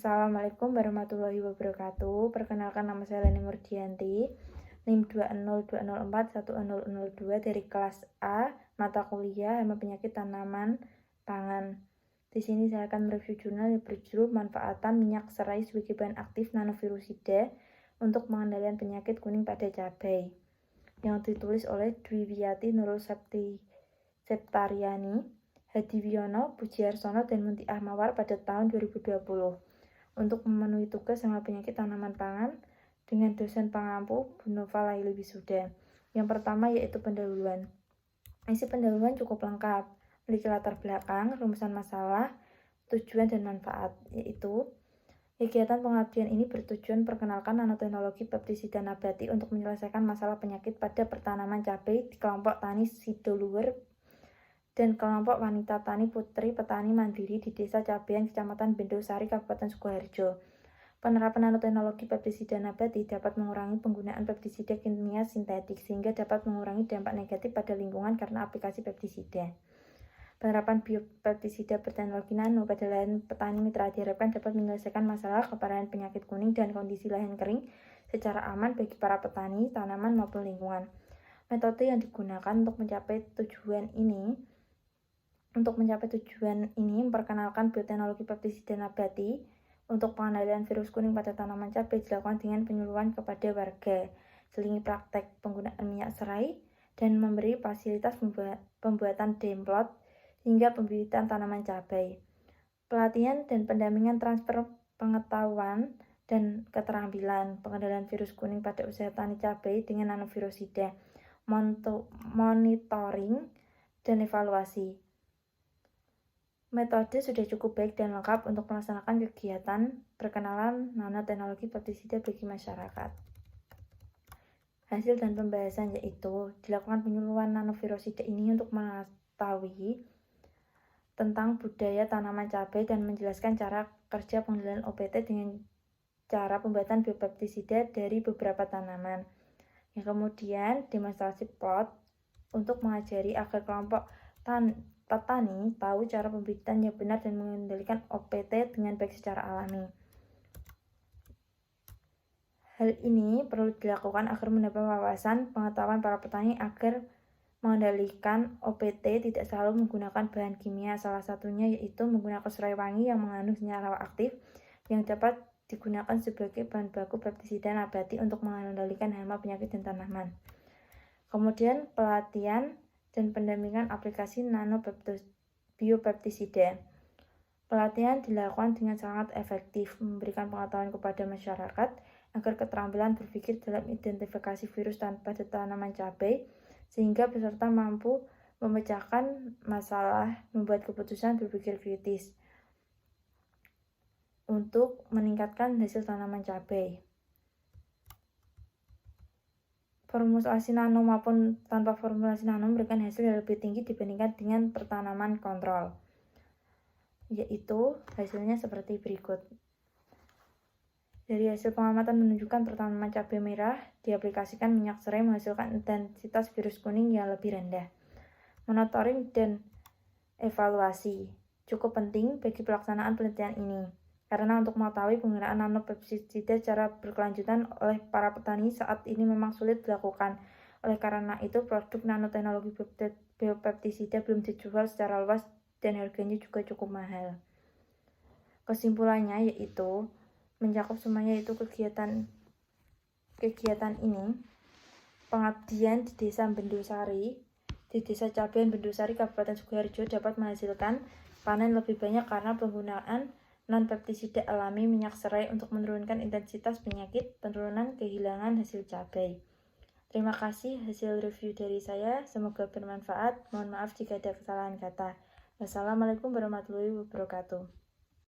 Assalamualaikum warahmatullahi wabarakatuh. Perkenalkan, nama saya Leni Murdianti, NIM 202041002 dari kelas A, mata kuliah Hama Penyakit Tanaman Pangan. Di sini saya akan mereview jurnal yang berjudul Manfaatan Minyak Serai sebagai bahan aktif nanovirusida untuk pengendalian penyakit kuning pada cabai, yang ditulis oleh Dwiwiyati Nurul Septariani, Hadi Wiono, Pujiarsono, dan Muntiah Mawar pada tahun 2020 untuk memenuhi tugas sama penyakit tanaman pangan dengan dosen pengampu Bu Nova Laili Wisuda. Yang pertama yaitu pendahuluan. Isi pendahuluan cukup lengkap, memiliki latar belakang, rumusan masalah, tujuan dan manfaat, yaitu kegiatan pengabdian ini bertujuan perkenalkan nanoteknologi pestisida nabati untuk menyelesaikan masalah penyakit pada pertanaman cabai di kelompok tani Sidoluwer dan kelompok wanita tani putri petani mandiri di Desa Cabean, Kecamatan Bendosari, Kabupaten Sukoharjo. Penerapan nanoteknologi pestisida nabati dapat mengurangi penggunaan pestisida kimia sintetik sehingga dapat mengurangi dampak negatif pada lingkungan karena aplikasi pestisida. Penerapan biopestisida berteknologi nano pada lahan petani mitra diharapkan dapat menyelesaikan masalah keparahan penyakit kuning dan kondisi lahan kering secara aman bagi para petani, tanaman maupun lingkungan. Metode yang digunakan untuk mencapai tujuan ini memperkenalkan bioteknologi pestisida nabati untuk pengendalian virus kuning pada tanaman cabai dilakukan dengan penyuluhan kepada warga, selingi praktek penggunaan minyak serai, dan memberi fasilitas pembuatan demplot hingga pembibitan tanaman cabai. Pelatihan dan pendampingan transfer pengetahuan dan keterampilan pengendalian virus kuning pada usaha tani cabai dengan nanovirusida, monitoring dan evaluasi. Metode sudah cukup baik dan lengkap untuk melaksanakan kegiatan perkenalan nanoteknologi pestisida bagi masyarakat. Hasil dan pembahasan yaitu dilakukan penyuluhan nanovirusida ini untuk mengetahui tentang budaya tanaman cabai dan menjelaskan cara kerja pengendalian OPT dengan cara pembuatan biopestisida dari beberapa tanaman. Yang kemudian demonstrasi plot untuk mengajari agar kelompok petani tahu cara pembibitan yang benar dan mengendalikan OPT dengan baik secara alami. Hal ini perlu dilakukan agar mendapat wawasan pengetahuan para petani agar mengendalikan OPT tidak selalu menggunakan bahan kimia, salah satunya yaitu menggunakan serai wangi yang mengandung senyawa aktif yang dapat digunakan sebagai bahan baku pestisida nabati untuk mengendalikan hama, penyakit, dan tanaman. Kemudian pelatihan dan pendampingan aplikasi biopestisida. Pelatihan dilakukan dengan sangat efektif, memberikan pengetahuan kepada masyarakat agar keterampilan berpikir dalam identifikasi virus pada tanaman cabai, sehingga peserta mampu memecahkan masalah, membuat keputusan, berpikir kritis untuk meningkatkan hasil tanaman cabai. Formulasi nano maupun tanpa formulasi nano memberikan hasil yang lebih tinggi dibandingkan dengan pertanaman kontrol, yaitu hasilnya seperti berikut. Dari hasil pengamatan menunjukkan pertanaman cabai merah diaplikasikan minyak serai menghasilkan intensitas virus kuning yang lebih rendah. Monitoring dan evaluasi cukup penting bagi pelaksanaan penelitian ini, karena untuk mengetahui penggunaan nanopestisida secara berkelanjutan oleh para petani saat ini memang sulit dilakukan. Oleh karena itu, produk nanoteknologi biopestisida belum dijual secara luas dan harganya juga cukup mahal. Kesimpulannya yaitu mencakup semuanya, yaitu kegiatan ini pengabdian di Desa Bendosari, di Desa Cabean Bendosari, Kabupaten Sukoharjo dapat menghasilkan panen lebih banyak karena penggunaan non-pestisida alami minyak serai untuk menurunkan intensitas penyakit, penurunan kehilangan hasil cabai. Terima kasih hasil review dari saya, semoga bermanfaat. Mohon maaf jika ada kesalahan kata. Wassalamualaikum warahmatullahi wabarakatuh.